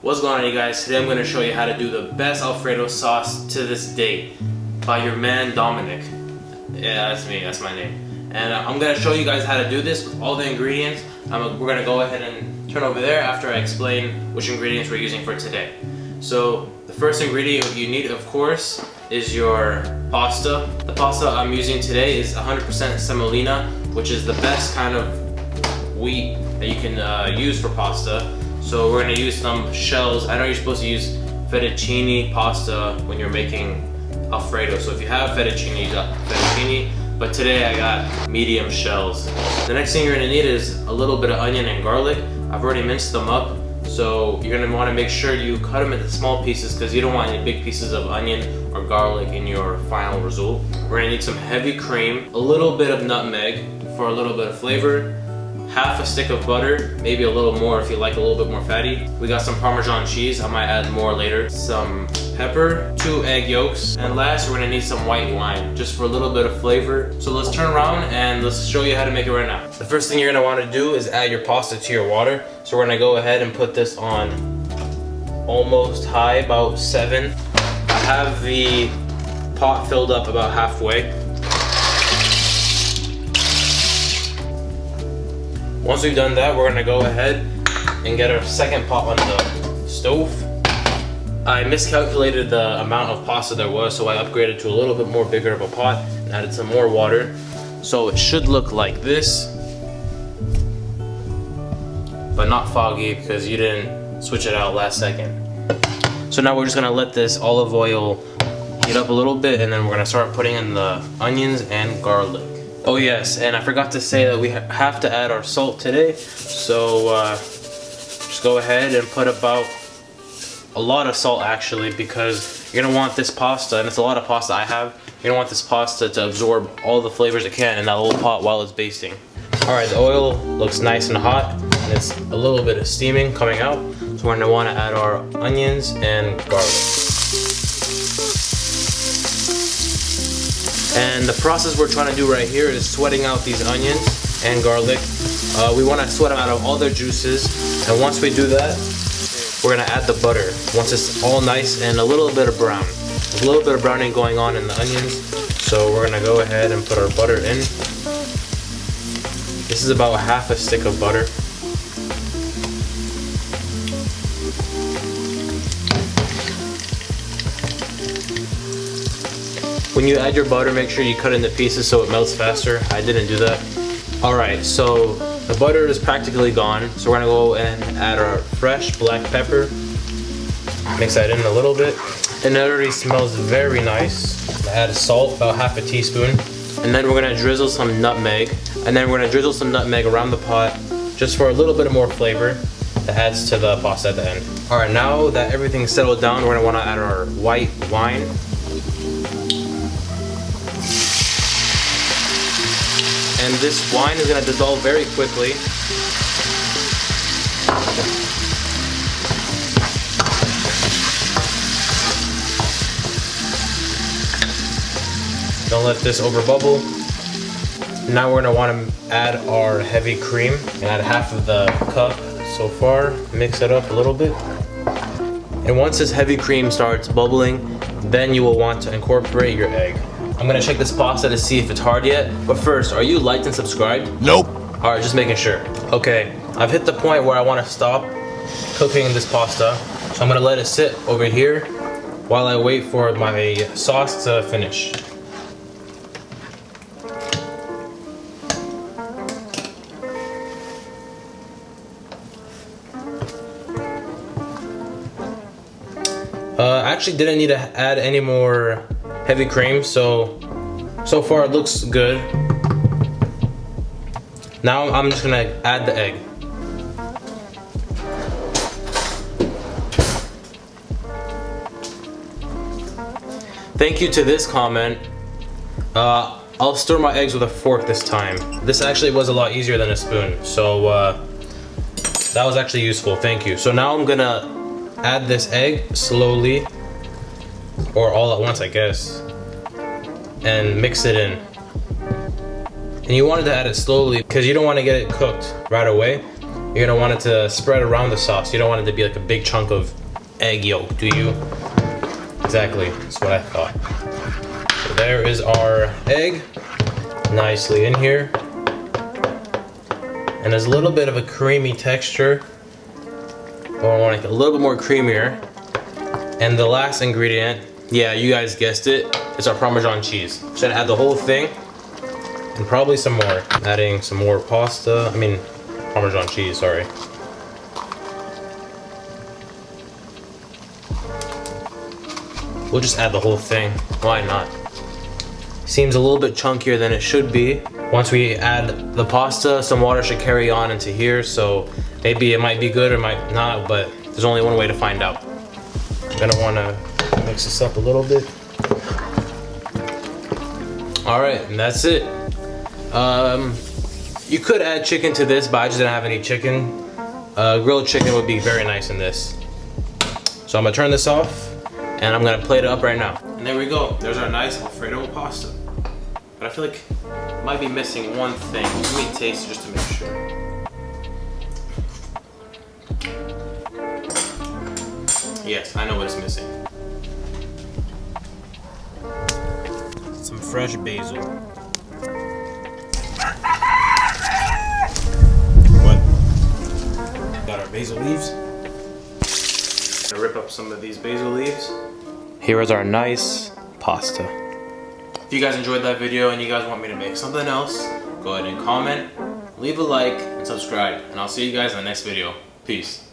What's going on, you guys? Today I'm going to show you how to do the best Alfredo sauce to this date by your man Dominic. Yeah, that's me, that's my name. And I'm going to show you guys how to do this with all the ingredients. We're going to go ahead and turn over there after I explain which ingredients we're using for today. So the first ingredient you need, of course, is your pasta. The pasta I'm using today is 100% semolina, which is the best kind of wheat that you can use for pasta. So we're going to use some shells. I know you're supposed to use fettuccine pasta when you're making Alfredo. So if you have fettuccine, use fettuccine. But today I got medium shells. The next thing you're going to need is a little bit of onion and garlic. I've already minced them up. So you're going to want to make sure you cut them into small pieces because you don't want any big pieces of onion or garlic in your final result. We're going to need some heavy cream, a little bit of nutmeg for a little bit of flavor, half a stick of butter, maybe a little more if you like a little bit more fatty. We got some Parmesan cheese, I might add more later. Some pepper, 2 egg yolks, and last we're gonna need some white wine, just for a little bit of flavor. So let's turn around and let's show you how to make it right now. The first thing you're gonna wanna do is add your pasta to your water. So we're gonna go ahead and put this on almost high, about 7. I have the pot filled up about halfway. Once we've done that, we're gonna go ahead and get our second pot on the stove. I miscalculated the amount of pasta there was, so I upgraded to a little bit more bigger of a pot and added some more water. So it should look like this, but not foggy because you didn't switch it out last second. So now we're just gonna let this olive oil heat up a little bit, and then we're gonna start putting in the onions and garlic. Oh yes, and I forgot to say that we have to add our salt today. So just go ahead and put about a lot of salt actually, because you're gonna want this pasta, and it's a lot of pasta I have, you're gonna want this pasta to absorb all the flavors it can in that little pot while it's basting. Alright, the oil looks nice and hot, and it's a little bit of steaming coming out. So we're gonna wanna add our onions and garlic. And the process we're trying to do right here is sweating out these onions and garlic. We want to sweat them out of all their juices. And once we do that, we're going to add the butter. Once it's all nice and a little bit of brown. There's a little bit of browning going on in the onions. So we're going to go ahead and put our butter in. This is about half a stick of butter. When you add your butter, make sure you cut it into pieces so it melts faster. I didn't do that. Alright, so the butter is practically gone. So we're gonna go and add our fresh black pepper. Mix that in a little bit. And it already smells very nice. Add salt, about half a teaspoon. And then we're gonna drizzle some nutmeg. And then we're gonna drizzle some nutmeg around the pot just for a little bit more flavor that adds to the pasta at the end. Alright, now that everything's settled down, we're gonna wanna add our white wine. And this wine is going to dissolve very quickly. Don't let this over bubble. Now we're going to want to add our heavy cream. And add half of the cup so far. Mix it up a little bit. And once this heavy cream starts bubbling, then you will want to incorporate your egg. I'm gonna check this pasta to see if it's hard yet. But first, are you liked and subscribed? Nope. Alright, just making sure. Okay, I've hit the point where I wanna stop cooking this pasta. So I'm gonna let it sit over here while I wait for my sauce to finish. I actually didn't need to add any more heavy cream, so far it looks good. Now I'm just gonna add the egg. Thank you to this comment. I'll stir my eggs with a fork this time. This actually was a lot easier than a spoon, so that was actually useful. Thank you. So now I'm gonna add this egg slowly, or all at once I guess, and mix it in. And you wanted to add it slowly because you don't want to get it cooked right away. you're gonna want it to spread around the sauce. You don't want it to be like a big chunk of egg yolk, do you? Exactly, that's what I thought. So there is our egg, nicely in here. And there's a little bit of a creamy texture. Or I want it a little bit more creamier. And the last ingredient, yeah, you guys guessed it, it's our Parmesan cheese. Should add the whole thing, and probably some more. Adding some more pasta, Parmesan cheese, sorry. We'll just add the whole thing, why not? Seems a little bit chunkier than it should be. Once we add the pasta, some water should carry on into here, so maybe it might be good or might not, but there's only one way to find out. I'm gonna wanna mix this up a little bit. All right, and that's it. You could add chicken to this, but I just didn't have any chicken. Grilled chicken would be very nice in this. So I'm gonna turn this off, and I'm gonna plate it up right now. And there we go, there's our nice Alfredo pasta. But I feel like I might be missing one thing. Let me taste just to make sure. Yes, I know what it's missing. Some fresh basil. What? Got our basil leaves. Gonna rip up some of these basil leaves. Here is our nice pasta. If you guys enjoyed that video and you guys want me to make something else, go ahead and comment, leave a like, and subscribe. And I'll see you guys in the next video. Peace.